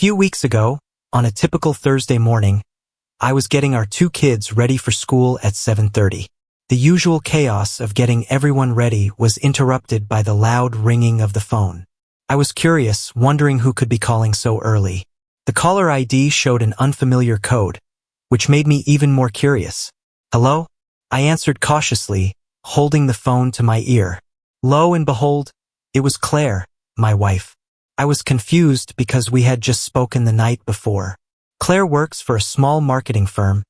few weeks ago, on a typical Thursday morning, I was getting our two kids ready for school at 7:30. The usual chaos of getting everyone ready was interrupted by the loud ringing of the phone. I was curious, wondering who could be calling so early. The caller ID showed an unfamiliar code, which made me even more curious. "Hello?" I answered cautiously, holding the phone to my ear. Lo and behold, it was Claire, my wife. I was confused because we had just spoken the night before. Claire works for a small marketing firm,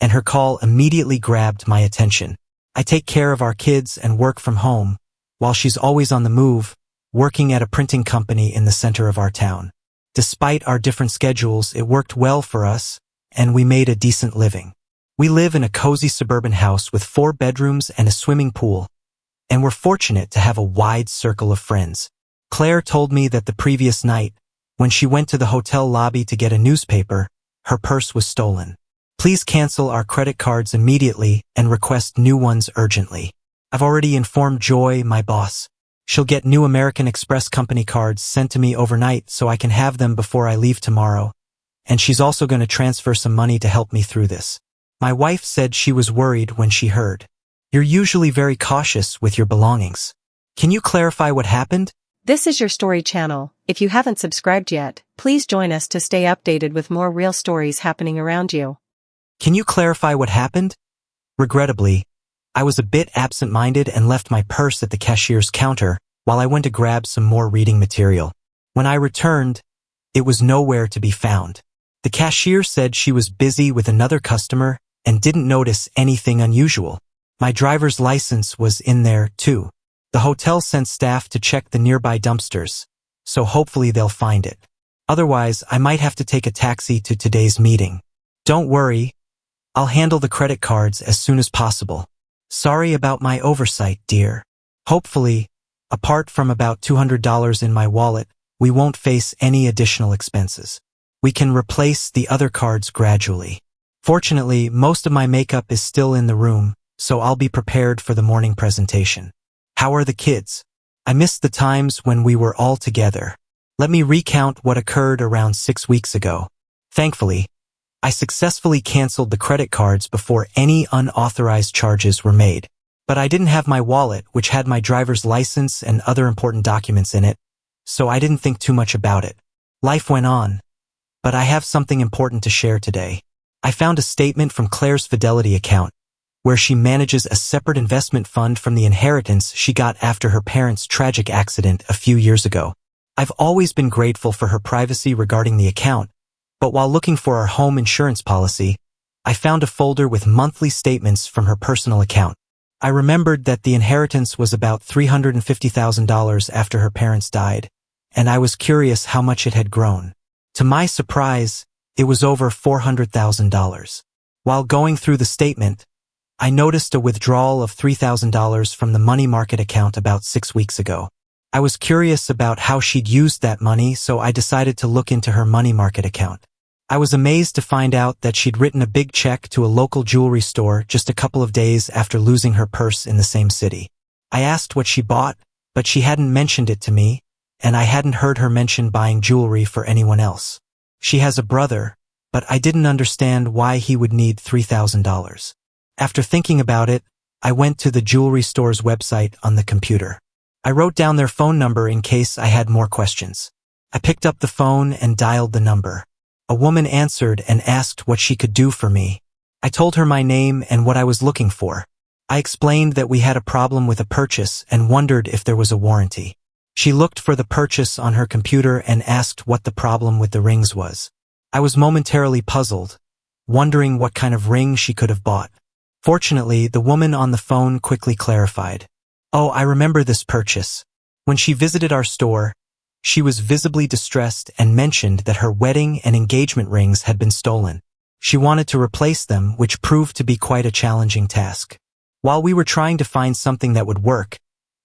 and her call immediately grabbed my attention. I take care of our kids and work from home, while she's always on the move, working at a printing company in the center of our town. Despite our different schedules, it worked well for us, and we made a decent living. We live in a cozy suburban house with 4 bedrooms and a swimming pool, and we're fortunate to have a wide circle of friends. Claire told me that the previous night, when she went to the hotel lobby to get a newspaper, her purse was stolen. "Please cancel our credit cards immediately and request new ones urgently. I've already informed Joy, my boss. She'll get new American Express company cards sent to me overnight so I can have them before I leave tomorrow, and she's also going to transfer some money to help me through this." My wife said she was worried when she heard. "You're usually very cautious with your belongings. Can you clarify what happened?" This is your story channel. If you haven't subscribed yet, please join us to stay updated with more real stories happening around you. "Can you clarify what happened?" Regrettably, I was a bit absent-minded and left my purse at the cashier's counter while I went to grab some more reading material. When I returned, it was nowhere to be found. The cashier said she was busy with another customer and didn't notice anything unusual. My driver's license was in there, too. The hotel sent staff to check the nearby dumpsters, so hopefully they'll find it. Otherwise, I might have to take a taxi to today's meeting. "Don't worry, I'll handle the credit cards as soon as possible. Sorry about my oversight, dear. Hopefully, apart from about $200 in my wallet, we won't face any additional expenses. We can replace the other cards gradually. Fortunately, most of my makeup is still in the room, so I'll be prepared for the morning presentation. How are the kids? I missed the times when we were all together. Let me recount what occurred around 6 weeks ago. Thankfully, I successfully canceled the credit cards before any unauthorized charges were made. But I didn't have my wallet, which had my driver's license and other important documents in it, so I didn't think too much about it. Life went on, but I have something important to share today. I found a statement from Claire's Fidelity account, where she manages a separate investment fund from the inheritance she got after her parents' tragic accident a few years ago. I've always been grateful for her privacy regarding the account, but while looking for our home insurance policy, I found a folder with monthly statements from her personal account. I remembered that the inheritance was about $350,000 after her parents died, and I was curious how much it had grown. To my surprise, it was over $400,000. While going through the statement, I noticed a withdrawal of $3,000 from the money market account about 6 weeks ago. I was curious about how she'd used that money, so I decided to look into her money market account. I was amazed to find out that she'd written a big check to a local jewelry store just a couple of days after losing her purse in the same city. I asked what she bought, but she hadn't mentioned it to me, and I hadn't heard her mention buying jewelry for anyone else. She has a brother, but I didn't understand why he would need $3,000. After thinking about it, I went to the jewelry store's website on the computer. I wrote down their phone number in case I had more questions. I picked up the phone and dialed the number. A woman answered and asked what she could do for me. I told her my name and what I was looking for. I explained that we had a problem with a purchase and wondered if there was a warranty. She looked for the purchase on her computer and asked what the problem with the rings was. I was momentarily puzzled, wondering what kind of ring she could have bought. Fortunately, the woman on the phone quickly clarified. "Oh, I remember this purchase. When she visited our store, she was visibly distressed and mentioned that her wedding and engagement rings had been stolen. She wanted to replace them, which proved to be quite a challenging task. While we were trying to find something that would work,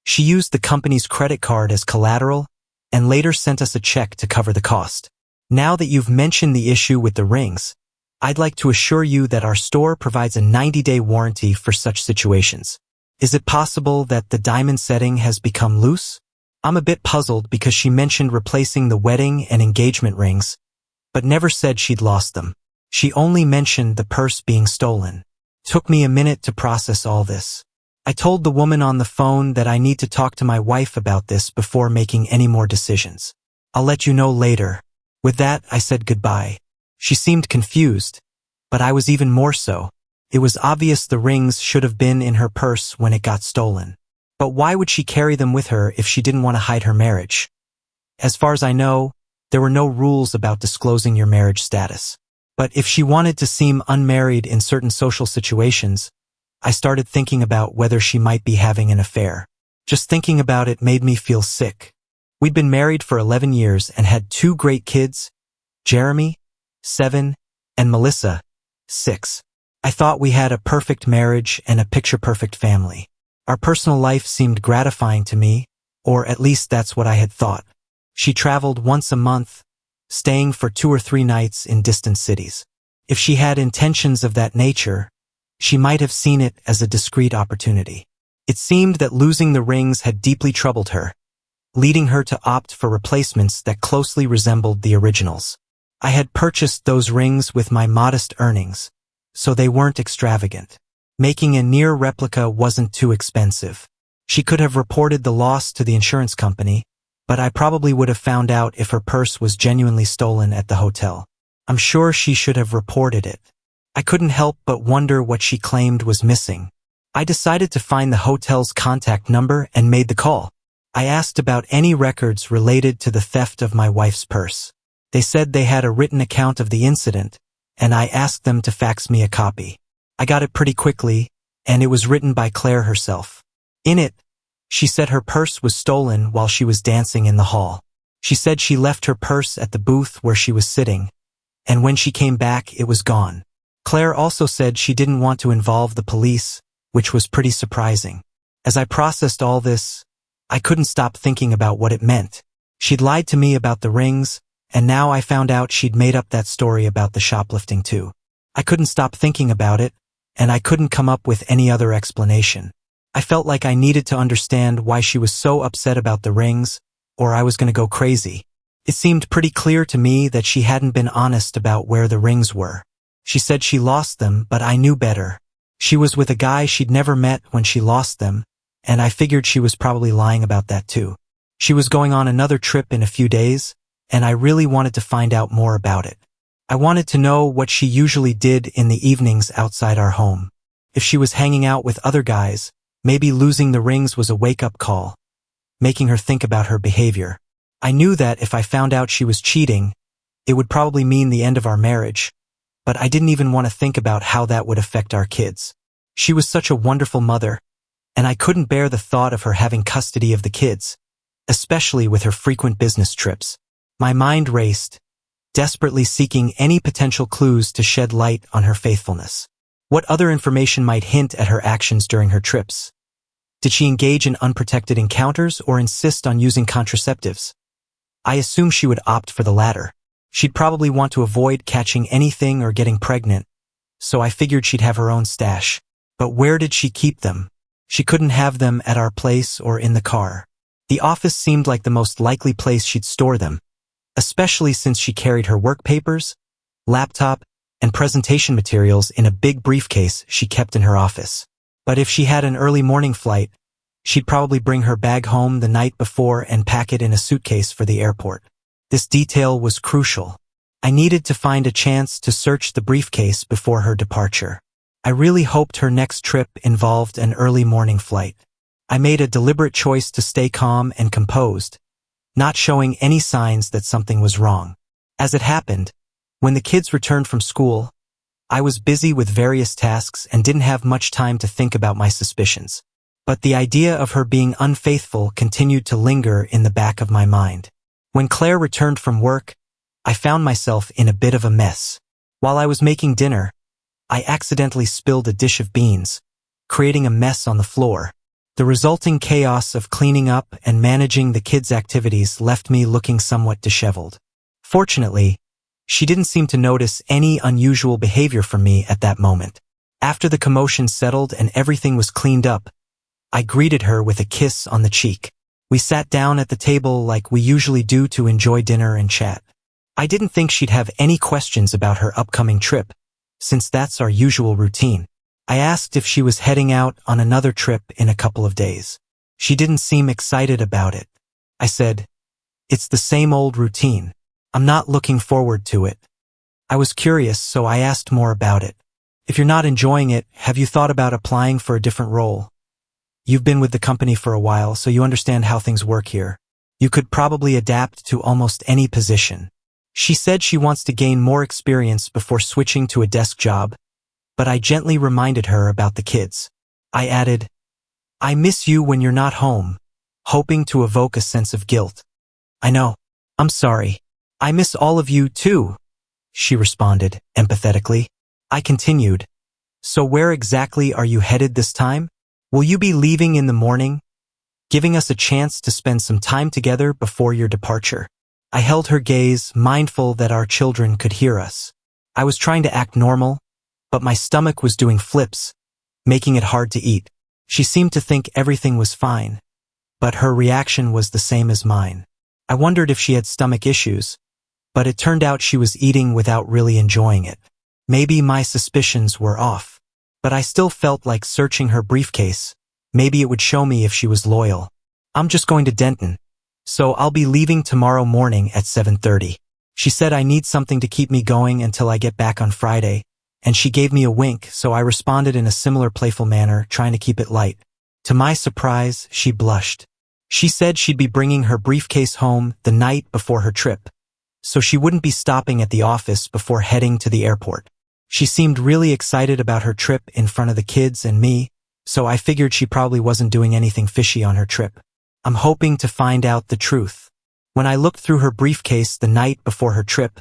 she used the company's credit card as collateral and later sent us a check to cover the cost. Now that you've mentioned the issue with the rings, I'd like to assure you that our store provides a 90-day warranty for such situations. Is it possible that the diamond setting has become loose?" I'm a bit puzzled because she mentioned replacing the wedding and engagement rings, but never said she'd lost them. She only mentioned the purse being stolen. Took me a minute to process all this. I told the woman on the phone that I need to talk to my wife about this before making any more decisions. I'll let you know later. With that, I said goodbye. She seemed confused, but I was even more so. It was obvious the rings should have been in her purse when it got stolen. But why would she carry them with her if she didn't want to hide her marriage? As far as I know, there were no rules about disclosing your marriage status. But if she wanted to seem unmarried in certain social situations, I started thinking about whether she might be having an affair. Just thinking about it made me feel sick. We'd been married for 11 years and had 2 great kids, Jeremy, 7, and Melissa, 6. I thought we had a perfect marriage and a picture-perfect family. Our personal life seemed gratifying to me, or at least that's what I had thought. She traveled once a month, staying for 2 or 3 nights in distant cities. If she had intentions of that nature, she might have seen it as a discreet opportunity. It seemed that losing the rings had deeply troubled her, leading her to opt for replacements that closely resembled the originals. I had purchased those rings with my modest earnings, so they weren't extravagant. Making a near replica wasn't too expensive. She could have reported the loss to the insurance company, but I probably would have found out if her purse was genuinely stolen at the hotel. I'm sure she should have reported it. I couldn't help but wonder what she claimed was missing. I decided to find the hotel's contact number and made the call. I asked about any records related to the theft of my wife's purse. They said they had a written account of the incident, and I asked them to fax me a copy. I got it pretty quickly, and it was written by Claire herself. In it, she said her purse was stolen while she was dancing in the hall. She said she left her purse at the booth where she was sitting, and when she came back, it was gone. Claire also said she didn't want to involve the police, which was pretty surprising. As I processed all this, I couldn't stop thinking about what it meant. She'd lied to me about the rings, and now I found out she'd made up that story about the shoplifting too. I couldn't stop thinking about it, and I couldn't come up with any other explanation. I felt like I needed to understand why she was so upset about the rings, or I was going to go crazy. It seemed pretty clear to me that she hadn't been honest about where the rings were. She said she lost them, but I knew better. She was with a guy she'd never met when she lost them, and I figured she was probably lying about that too. She was going on another trip in a few days, and I really wanted to find out more about it. I wanted to know what she usually did in the evenings outside our home. If she was hanging out with other guys, maybe losing the rings was a wake-up call, making her think about her behavior. I knew that if I found out she was cheating, it would probably mean the end of our marriage, but I didn't even want to think about how that would affect our kids. She was such a wonderful mother, and I couldn't bear the thought of her having custody of the kids, especially with her frequent business trips. My mind raced, desperately seeking any potential clues to shed light on her faithfulness. What other information might hint at her actions during her trips? Did she engage in unprotected encounters or insist on using contraceptives? I assumed she would opt for the latter. She'd probably want to avoid catching anything or getting pregnant, so I figured she'd have her own stash. But where did she keep them? She couldn't have them at our place or in the car. The office seemed like the most likely place she'd store them, especially since she carried her work papers, laptop, and presentation materials in a big briefcase she kept in her office. But if she had an early morning flight, she'd probably bring her bag home the night before and pack it in a suitcase for the airport. This detail was crucial. I needed to find a chance to search the briefcase before her departure. I really hoped her next trip involved an early morning flight. I made a deliberate choice to stay calm and composed, not showing any signs that something was wrong. As it happened, when the kids returned from school, I was busy with various tasks and didn't have much time to think about my suspicions. But the idea of her being unfaithful continued to linger in the back of my mind. When Claire returned from work, I found myself in a bit of a mess. While I was making dinner, I accidentally spilled a dish of beans, creating a mess on the floor. The resulting chaos of cleaning up and managing the kids' activities left me looking somewhat disheveled. Fortunately, she didn't seem to notice any unusual behavior from me at that moment. After the commotion settled and everything was cleaned up, I greeted her with a kiss on the cheek. We sat down at the table like we usually do to enjoy dinner and chat. I didn't think she'd have any questions about her upcoming trip, since that's our usual routine. I asked if she was heading out on another trip in a couple of days. She didn't seem excited about it. I said, "It's the same old routine. I'm not looking forward to it." I was curious, so I asked more about it. "If you're not enjoying it, have you thought about applying for a different role? You've been with the company for a while, so you understand how things work here. You could probably adapt to almost any position." She said she wants to gain more experience before switching to a desk job, but I gently reminded her about the kids. I added, "I miss you when you're not home," hoping to evoke a sense of guilt. "I know. I'm sorry. I miss all of you too," she responded, empathetically. I continued, "So where exactly are you headed this time? Will you be leaving in the morning, giving us a chance to spend some time together before your departure?" I held her gaze, mindful that our children could hear us. I was trying to act normal, but my stomach was doing flips, making it hard to eat. She seemed to think everything was fine, but her reaction was the same as mine. I wondered if she had stomach issues, but it turned out she was eating without really enjoying it. Maybe my suspicions were off, but I still felt like searching her briefcase. Maybe it would show me if she was loyal. "I'm just going to Denton, so I'll be leaving tomorrow morning at 7:30. She said I need something to keep me going until I get back on Friday, and she gave me a wink, so I responded in a similar playful manner, trying to keep it light. To my surprise, she blushed. She said she'd be bringing her briefcase home the night before her trip, so she wouldn't be stopping at the office before heading to the airport. She seemed really excited about her trip in front of the kids and me, so I figured she probably wasn't doing anything fishy on her trip. I'm hoping to find out the truth. When I looked through her briefcase the night before her trip,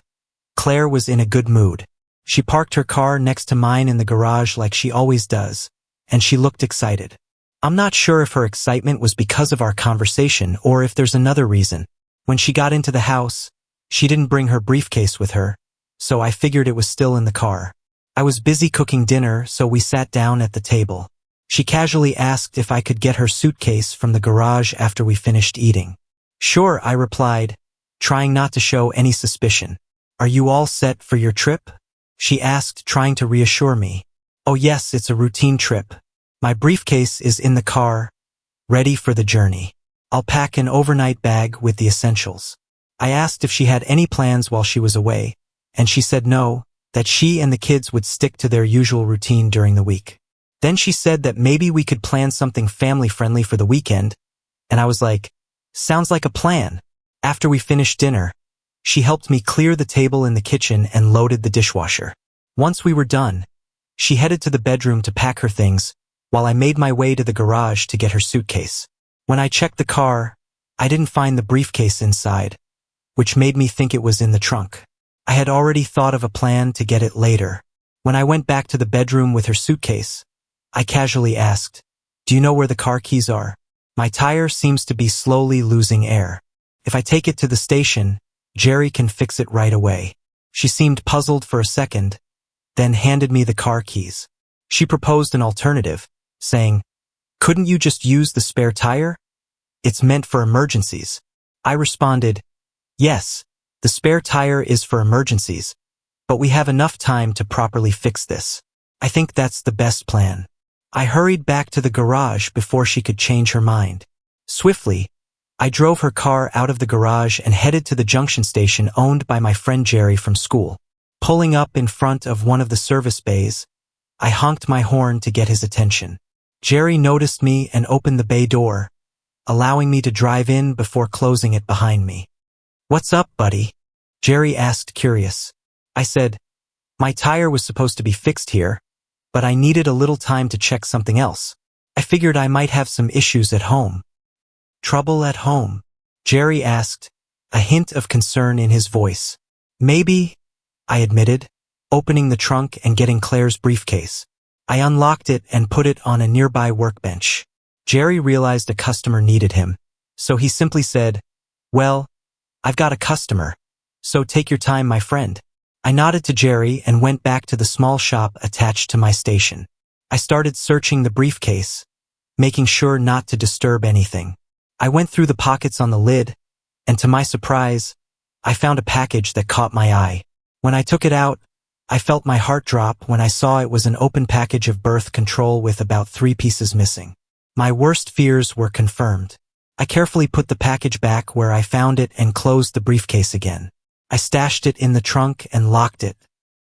Claire was in a good mood. She parked her car next to mine in the garage like she always does, and she looked excited. I'm not sure if her excitement was because of our conversation or if there's another reason. When she got into the house, she didn't bring her briefcase with her, so I figured it was still in the car. I was busy cooking dinner, so we sat down at the table. She casually asked if I could get her suitcase from the garage after we finished eating. "Sure," I replied, trying not to show any suspicion. "Are you all set for your trip?" she asked, trying to reassure me. "Oh yes, it's a routine trip. My briefcase is in the car, ready for the journey. I'll pack an overnight bag with the essentials." I asked if she had any plans while she was away, and she said no, that she and the kids would stick to their usual routine during the week. Then she said that maybe we could plan something family-friendly for the weekend, and I was like, "Sounds like a plan." After we finished dinner, she helped me clear the table in the kitchen and loaded the dishwasher. Once we were done, she headed to the bedroom to pack her things, while I made my way to the garage to get her suitcase. When I checked the car, I didn't find the briefcase inside, which made me think it was in the trunk. I had already thought of a plan to get it later. When I went back to the bedroom with her suitcase, I casually asked, "Do you know where the car keys are? My tire seems to be slowly losing air. If I take it to the station, Jerry can fix it right away." She seemed puzzled for a second, then handed me the car keys. She proposed an alternative, saying, "Couldn't you just use the spare tire? It's meant for emergencies." I responded, "Yes, the spare tire is for emergencies, but we have enough time to properly fix this. I think that's the best plan." I hurried back to the garage before she could change her mind. Swiftly, I drove her car out of the garage and headed to the junction station owned by my friend Jerry from school. Pulling up in front of one of the service bays, I honked my horn to get his attention. Jerry noticed me and opened the bay door, allowing me to drive in before closing it behind me. "What's up, buddy?" Jerry asked, curious. I said, "My tire was supposed to be fixed here, but I needed a little time to check something else. I figured I might have some issues at home." "Trouble at home?" Jerry asked, a hint of concern in his voice. "Maybe," I admitted, opening the trunk and getting Claire's briefcase. I unlocked it and put it on a nearby workbench. Jerry realized a customer needed him, so he simply said, "Well, I've got a customer, so take your time, my friend." I nodded to Jerry and went back to the small shop attached to my station. I started searching the briefcase, making sure not to disturb anything. I went through the pockets on the lid, and to my surprise, I found a package that caught my eye. When I took it out, I felt my heart drop when I saw it was an open package of birth control with about 3 pieces missing. My worst fears were confirmed. I carefully put the package back where I found it and closed the briefcase again. I stashed it in the trunk and locked it.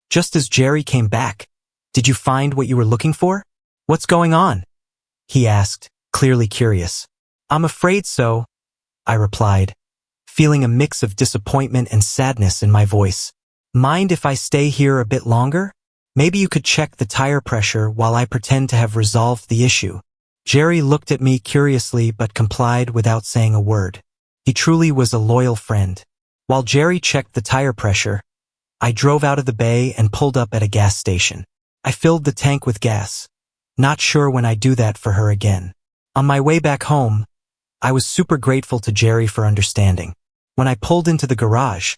Just as Jerry came back, "Did you find what you were looking for? What's going on?" he asked, clearly curious. "I'm afraid so," I replied, feeling a mix of disappointment and sadness in my voice. "Mind if I stay here a bit longer? Maybe you could check the tire pressure while I pretend to have resolved the issue." Jerry looked at me curiously but complied without saying a word. He truly was a loyal friend. While Jerry checked the tire pressure, I drove out of the bay and pulled up at a gas station. I filled the tank with gas, not sure when I'd do that for her again. On my way back home, I was super grateful to Jerry for understanding. When I pulled into the garage,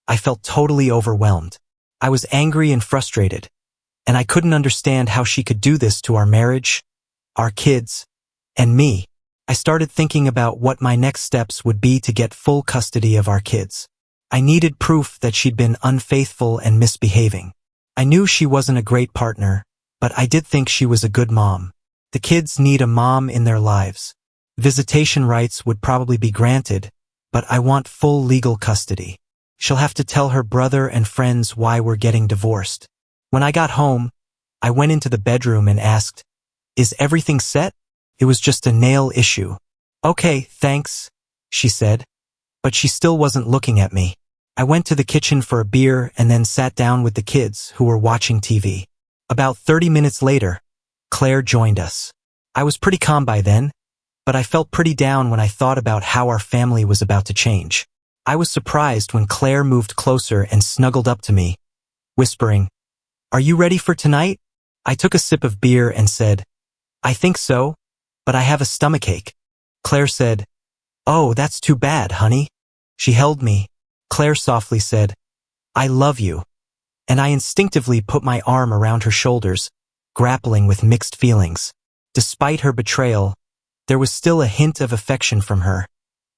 I felt totally overwhelmed. I was angry and frustrated, and I couldn't understand how she could do this to our marriage, our kids, and me. I started thinking about what my next steps would be to get full custody of our kids. I needed proof that she'd been unfaithful and misbehaving. I knew she wasn't a great partner, but I did think she was a good mom. The kids need a mom in their lives. Visitation rights would probably be granted, but I want full legal custody. She'll have to tell her brother and friends why we're getting divorced. When I got home, I went into the bedroom and asked, "Is everything set?" It was just a nail issue. "Okay, thanks," she said, but she still wasn't looking at me. I went to the kitchen for a beer and then sat down with the kids who were watching TV. About 30 minutes later, Claire joined us. I was pretty calm by then, but I felt pretty down when I thought about how our family was about to change. I was surprised when Claire moved closer and snuggled up to me, whispering, "Are you ready for tonight?" I took a sip of beer and said, "I think so, but I have a stomachache." Claire said, "Oh, that's too bad, honey." She held me. Claire softly said, "I love you," and I instinctively put my arm around her shoulders, grappling with mixed feelings. Despite her betrayal, there was still a hint of affection from her,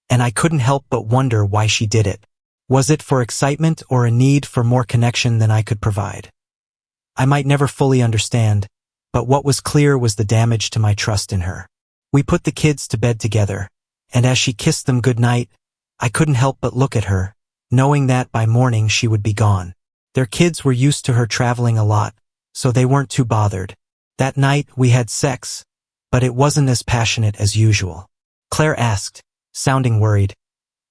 and I couldn't help but wonder why she did it. Was it for excitement or a need for more connection than I could provide? I might never fully understand, but what was clear was the damage to my trust in her. We put the kids to bed together, and as she kissed them goodnight, I couldn't help but look at her, knowing that by morning she would be gone. Their kids were used to her traveling a lot, so they weren't too bothered. That night we had sex, but it wasn't as passionate as usual. Claire asked, sounding worried,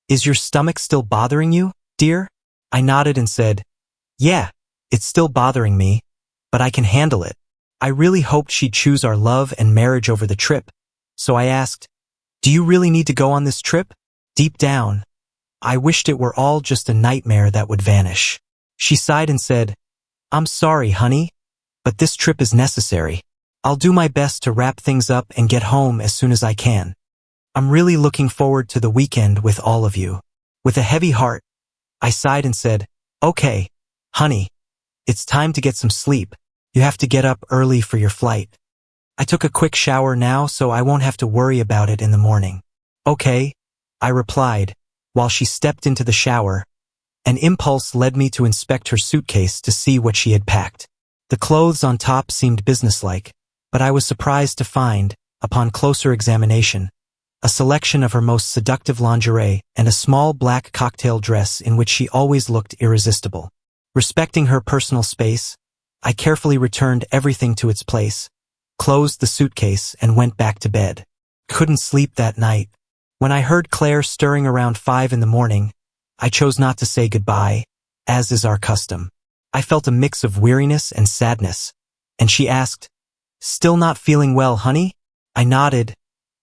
"Is your stomach still bothering you, dear?" I nodded and said, "Yeah, it's still bothering me, but I can handle it." I really hoped she'd choose our love and marriage over the trip, so I asked, "Do you really need to go on this trip?" Deep down, I wished it were all just a nightmare that would vanish. She sighed and said, "I'm sorry, honey, but this trip is necessary. I'll do my best to wrap things up and get home as soon as I can. I'm really looking forward to the weekend with all of you." With a heavy heart, I sighed and said, "Okay, honey, it's time to get some sleep. You have to get up early for your flight." I took a quick shower now so I won't have to worry about it in the morning. "Okay," I replied, while she stepped into the shower. An impulse led me to inspect her suitcase to see what she had packed. The clothes on top seemed businesslike, but I was surprised to find, upon closer examination, a selection of her most seductive lingerie and a small black cocktail dress in which she always looked irresistible. Respecting her personal space, I carefully returned everything to its place, closed the suitcase, and went back to bed. Couldn't sleep that night. When I heard Claire stirring around 5 in the morning, I chose not to say goodbye, as is our custom. I felt a mix of weariness and sadness, and she asked, "Still not feeling well, honey?" I nodded,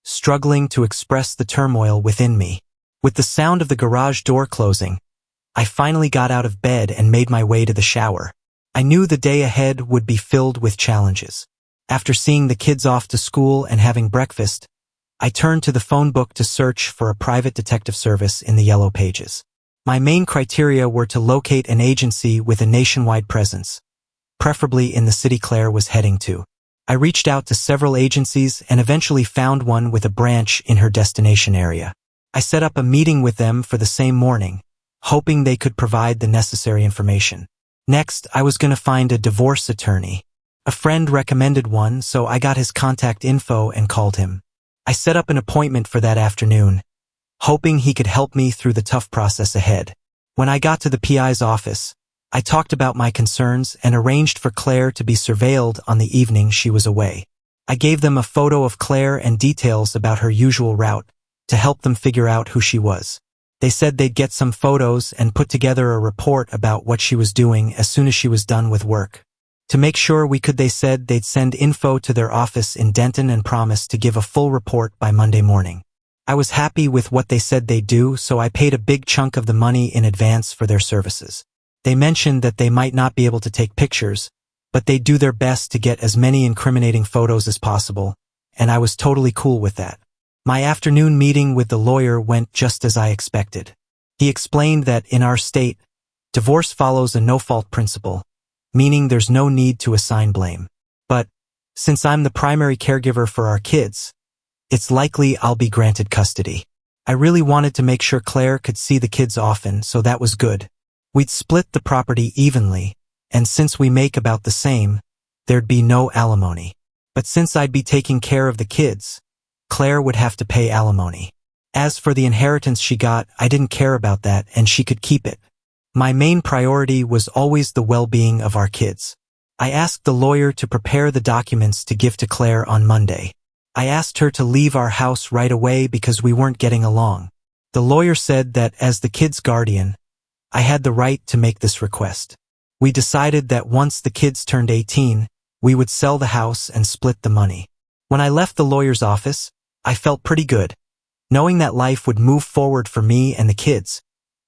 struggling to express the turmoil within me. With the sound of the garage door closing, I finally got out of bed and made my way to the shower. I knew the day ahead would be filled with challenges. After seeing the kids off to school and having breakfast, I turned to the phone book to search for a private detective service in the yellow pages. My main criteria were to locate an agency with a nationwide presence, preferably in the city Claire was heading to. I reached out to several agencies and eventually found one with a branch in her destination area. I set up a meeting with them for the same morning, hoping they could provide the necessary information. Next, I was going to find a divorce attorney. A friend recommended one, so I got his contact info and called him. I set up an appointment for that afternoon, hoping he could help me through the tough process ahead. When I got to the PI's office, I talked about my concerns and arranged for Claire to be surveilled on the evening she was away. I gave them a photo of Claire and details about her usual route to help them figure out who she was. They said they'd get some photos and put together a report about what she was doing as soon as she was done with work. To make sure they said they'd send info to their office in Denton and promised to give a full report by Monday morning. I was happy with what they said they'd do, so I paid a big chunk of the money in advance for their services. They mentioned that they might not be able to take pictures, but they'd do their best to get as many incriminating photos as possible, and I was totally cool with that. My afternoon meeting with the lawyer went just as I expected. He explained that in our state, divorce follows a no-fault principle, meaning there's no need to assign blame. But, since I'm the primary caregiver for our kids, it's likely I'll be granted custody. I really wanted to make sure Claire could see the kids often, so that was good. We'd split the property evenly, and since we make about the same, there'd be no alimony. But since I'd be taking care of the kids, Claire would have to pay alimony. As for the inheritance she got, I didn't care about that, and she could keep it. My main priority was always the well-being of our kids. I asked the lawyer to prepare the documents to give to Claire on Monday. I asked her to leave our house right away because we weren't getting along. The lawyer said that as the kids' guardian, I had the right to make this request. We decided that once the kids turned 18, we would sell the house and split the money. When I left the lawyer's office, I felt pretty good, knowing that life would move forward for me and the kids,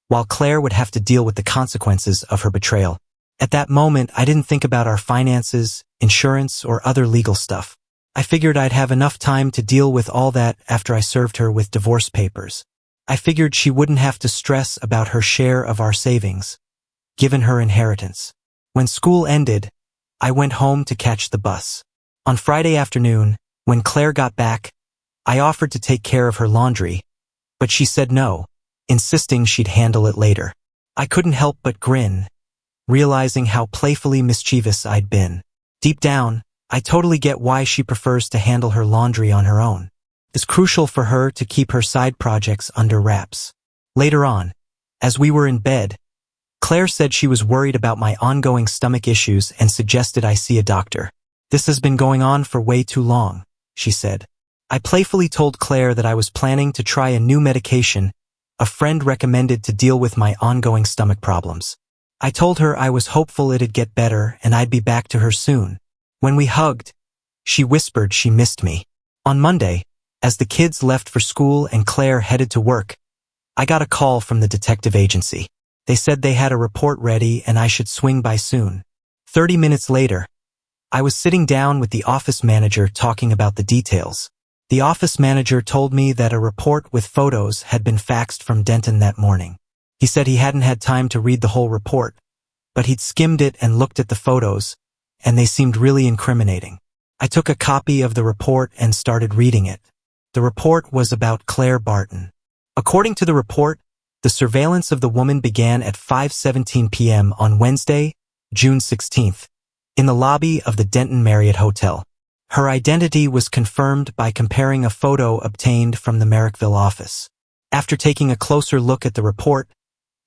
while Claire would have to deal with the consequences of her betrayal. At that moment, I didn't think about our finances, insurance, or other legal stuff. I figured I'd have enough time to deal with all that after I served her with divorce papers. I figured she wouldn't have to stress about her share of our savings, given her inheritance. When school ended, I went home to catch the bus. On Friday afternoon, when Claire got back, I offered to take care of her laundry, but she said no, insisting she'd handle it later. I couldn't help but grin, realizing how playfully mischievous I'd been. Deep down, I totally get why she prefers to handle her laundry on her own. It's crucial for her to keep her side projects under wraps. Later on, as we were in bed, Claire said she was worried about my ongoing stomach issues and suggested I see a doctor. "This has been going on for way too long," she said. I playfully told Claire that I was planning to try a new medication a friend recommended to deal with my ongoing stomach problems. I told her I was hopeful it'd get better and I'd be back to her soon. When we hugged, she whispered she missed me. On Monday, as the kids left for school and Claire headed to work, I got a call from the detective agency. They said they had a report ready and I should swing by soon. 30 minutes later, I was sitting down with the office manager talking about the details. The office manager told me that a report with photos had been faxed from Denton that morning. He said he hadn't had time to read the whole report, but he'd skimmed it and looked at the photos, and they seemed really incriminating. I took a copy of the report and started reading it. The report was about Claire Barton. According to the report, the surveillance of the woman began at 5:17 p.m. on Wednesday, June 16th, in the lobby of the Denton Marriott Hotel. Her identity was confirmed by comparing a photo obtained from the Merrickville office. After taking a closer look at the report,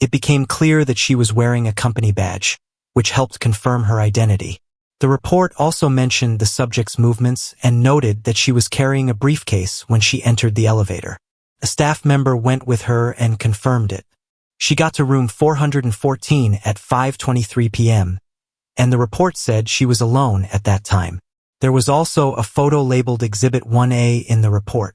it became clear that she was wearing a company badge, which helped confirm her identity. The report also mentioned the subject's movements and noted that she was carrying a briefcase when she entered the elevator. A staff member went with her and confirmed it. She got to room 414 at 5:23 p.m., and the report said she was alone at that time. There was also a photo labeled Exhibit 1A in the report.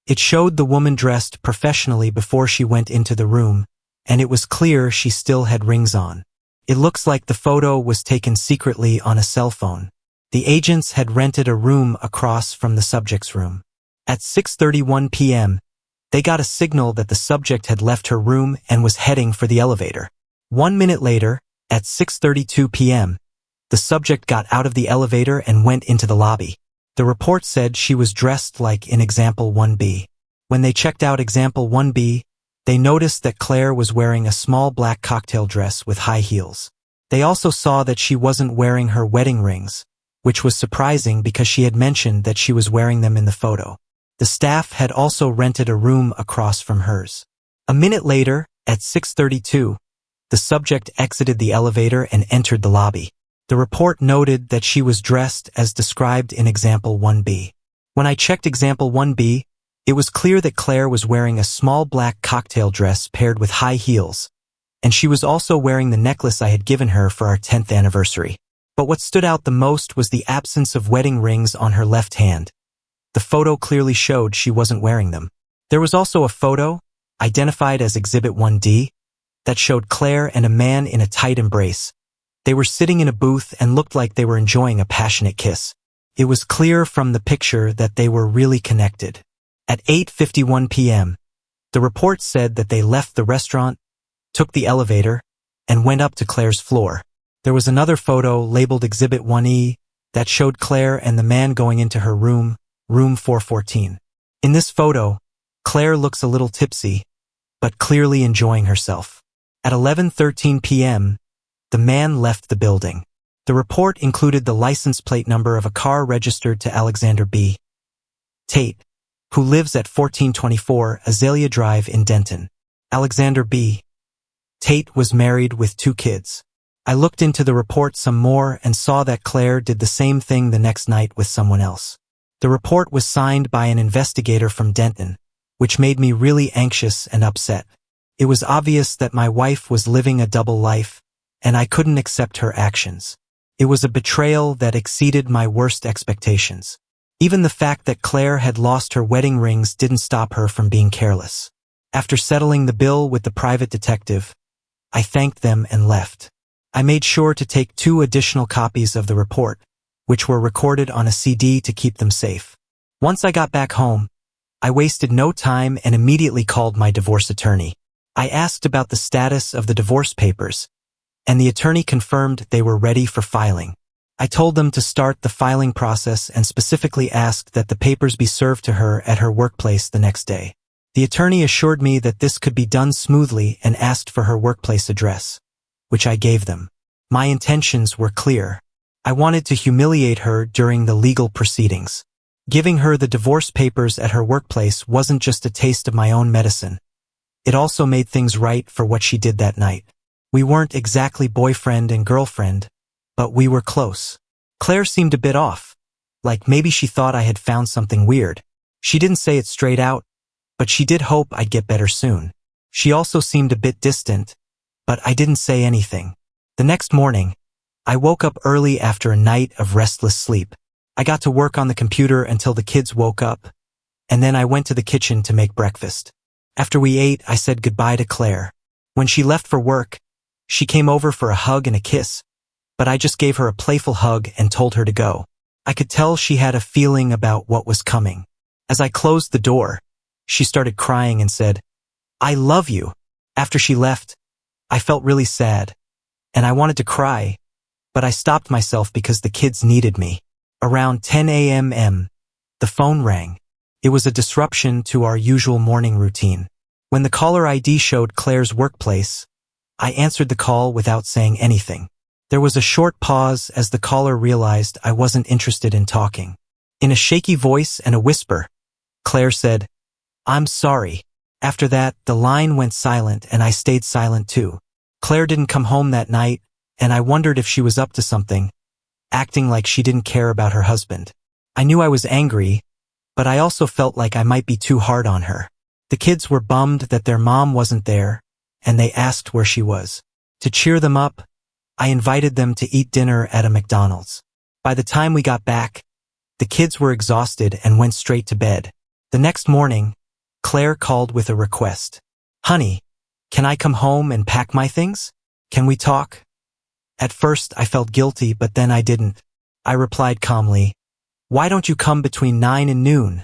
It showed the woman dressed professionally before she went into the room, and it was clear she still had rings on. It looks like the photo was taken secretly on a cell phone. The agents had rented a room across from the subject's room. At 6:31 p.m., they got a signal that the subject had left her room and was heading for the elevator. 1 minute later, at 6:32 p.m., the subject got out of the elevator and went into the lobby. The report said she was dressed like in Example 1B. When they checked out Example 1B, They noticed that Claire was wearing a small black cocktail dress with high heels. They also saw that she wasn't wearing her wedding rings, which was surprising because she had mentioned that she was wearing them in the photo. The staff had also rented a room across from hers. A minute later, at 6:32, the subject exited the elevator and entered the lobby. The report noted that she was dressed as described in example 1B. When I checked example 1B, it was clear that Claire was wearing a small black cocktail dress paired with high heels, and she was also wearing the necklace I had given her for our 10th anniversary. But what stood out the most was the absence of wedding rings on her left hand. The photo clearly showed she wasn't wearing them. There was also a photo, identified as Exhibit 1D, that showed Claire and a man in a tight embrace. They were sitting in a booth and looked like they were enjoying a passionate kiss. It was clear from the picture that they were really connected. At 8:51 p.m., the report said that they left the restaurant, took the elevator, and went up to Claire's floor. There was another photo labeled Exhibit 1E that showed Claire and the man going into her room, room 414. In this photo, Claire looks a little tipsy, but clearly enjoying herself. At 11:13 p.m., the man left the building. The report included the license plate number of a car registered to Alexander B. Tate, who lives at 1424 Azalea Drive in Denton. Alexander B. Tate was married with 2 kids. I looked into the report some more and saw that Claire did the same thing the next night with someone else. The report was signed by an investigator from Denton, which made me really anxious and upset. It was obvious that my wife was living a double life, and I couldn't accept her actions. It was a betrayal that exceeded my worst expectations. Even the fact that Claire had lost her wedding rings didn't stop her from being careless. After settling the bill with the private detective, I thanked them and left. I made sure to take 2 additional copies of the report, which were recorded on a CD to keep them safe. Once I got back home, I wasted no time and immediately called my divorce attorney. I asked about the status of the divorce papers, and the attorney confirmed they were ready for filing. I told them to start the filing process and specifically asked that the papers be served to her at her workplace the next day. The attorney assured me that this could be done smoothly and asked for her workplace address, which I gave them. My intentions were clear. I wanted to humiliate her during the legal proceedings. Giving her the divorce papers at her workplace wasn't just a taste of my own medicine. It also made things right for what she did that night. We weren't exactly boyfriend and girlfriend, but we were close. Claire seemed a bit off, like maybe she thought I had found something weird. She didn't say it straight out, but she did hope I'd get better soon. She also seemed a bit distant, but I didn't say anything. The next morning, I woke up early after a night of restless sleep. I got to work on the computer until the kids woke up, and then I went to the kitchen to make breakfast. After we ate, I said goodbye to Claire. When she left for work, she came over for a hug and a kiss, but I just gave her a playful hug and told her to go. I could tell she had a feeling about what was coming. As I closed the door, she started crying and said, "I love you." After she left, I felt really sad, and I wanted to cry, but I stopped myself because the kids needed me. Around 10 a.m., the phone rang. It was a disruption to our usual morning routine. When the caller ID showed Claire's workplace, I answered the call without saying anything. There was a short pause as the caller realized I wasn't interested in talking. In a shaky voice and a whisper, Claire said, "I'm sorry." After that, the line went silent and I stayed silent too. Claire didn't come home that night, and I wondered if she was up to something, acting like she didn't care about her husband. I knew I was angry, but I also felt like I might be too hard on her. The kids were bummed that their mom wasn't there, and they asked where she was. To cheer them up, I invited them to eat dinner at a McDonald's. By the time we got back, the kids were exhausted and went straight to bed. The next morning, Claire called with a request. "Honey, can I come home and pack my things? Can we talk?" At first, I felt guilty, but then I didn't. I replied calmly, "Why don't you come between 9 and noon?"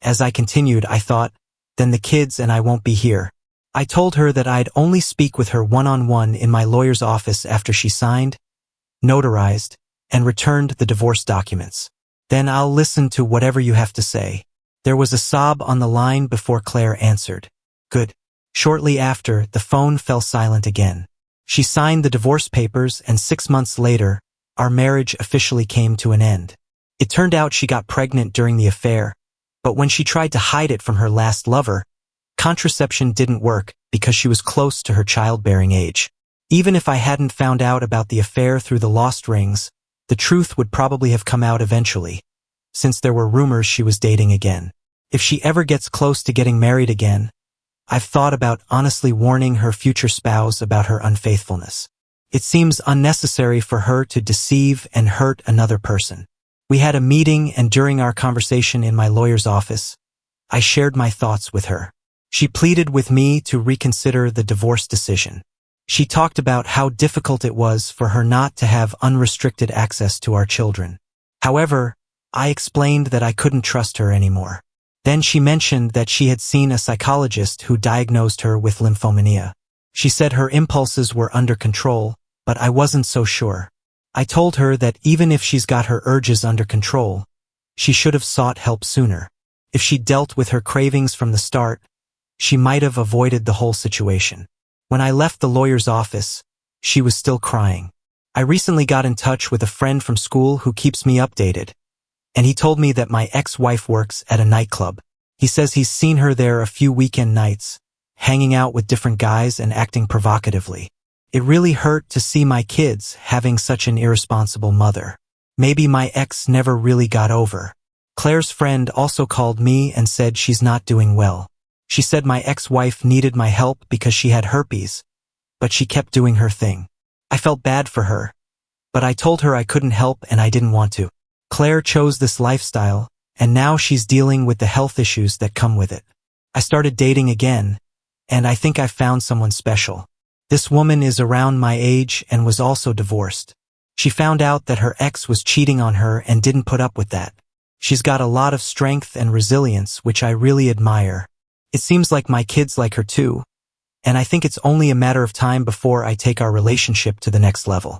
As I continued, I thought, then the kids and I won't be here. I told her that I'd only speak with her one-on-one in my lawyer's office after she signed, notarized, and returned the divorce documents. "Then I'll listen to whatever you have to say." There was a sob on the line before Claire answered. "Good. Shortly after, the phone fell silent again. She signed the divorce papers, and 6 months later, our marriage officially came to an end. It turned out she got pregnant during the affair, but when she tried to hide it from her last lover, contraception didn't work because she was close to her childbearing age. Even if I hadn't found out about the affair through the lost rings, the truth would probably have come out eventually, since there were rumors she was dating again. If she ever gets close to getting married again, I've thought about honestly warning her future spouse about her unfaithfulness. It seems unnecessary for her to deceive and hurt another person. We had a meeting, and during our conversation in my lawyer's office, I shared my thoughts with her. She pleaded with me to reconsider the divorce decision. She talked about how difficult it was for her not to have unrestricted access to our children. However, I explained that I couldn't trust her anymore. Then she mentioned that she had seen a psychologist who diagnosed her with lymphomania. She said her impulses were under control, but I wasn't so sure. I told her that even if she's got her urges under control, she should have sought help sooner. If she dealt with her cravings from the start, she might have avoided the whole situation. When I left the lawyer's office, she was still crying. I recently got in touch with a friend from school who keeps me updated, and he told me that my ex-wife works at a nightclub. He says he's seen her there a few weekend nights, hanging out with different guys and acting provocatively. It really hurt to see my kids having such an irresponsible mother. Maybe my ex never really got over. Claire's friend also called me and said she's not doing well. She said my ex-wife needed my help because she had herpes, but she kept doing her thing. I felt bad for her, but I told her I couldn't help and I didn't want to. Claire chose this lifestyle, and now she's dealing with the health issues that come with it. I started dating again, and I think I found someone special. This woman is around my age and was also divorced. She found out that her ex was cheating on her and didn't put up with that. She's got a lot of strength and resilience, which I really admire. It seems like my kids like her too, and I think it's only a matter of time before I take our relationship to the next level.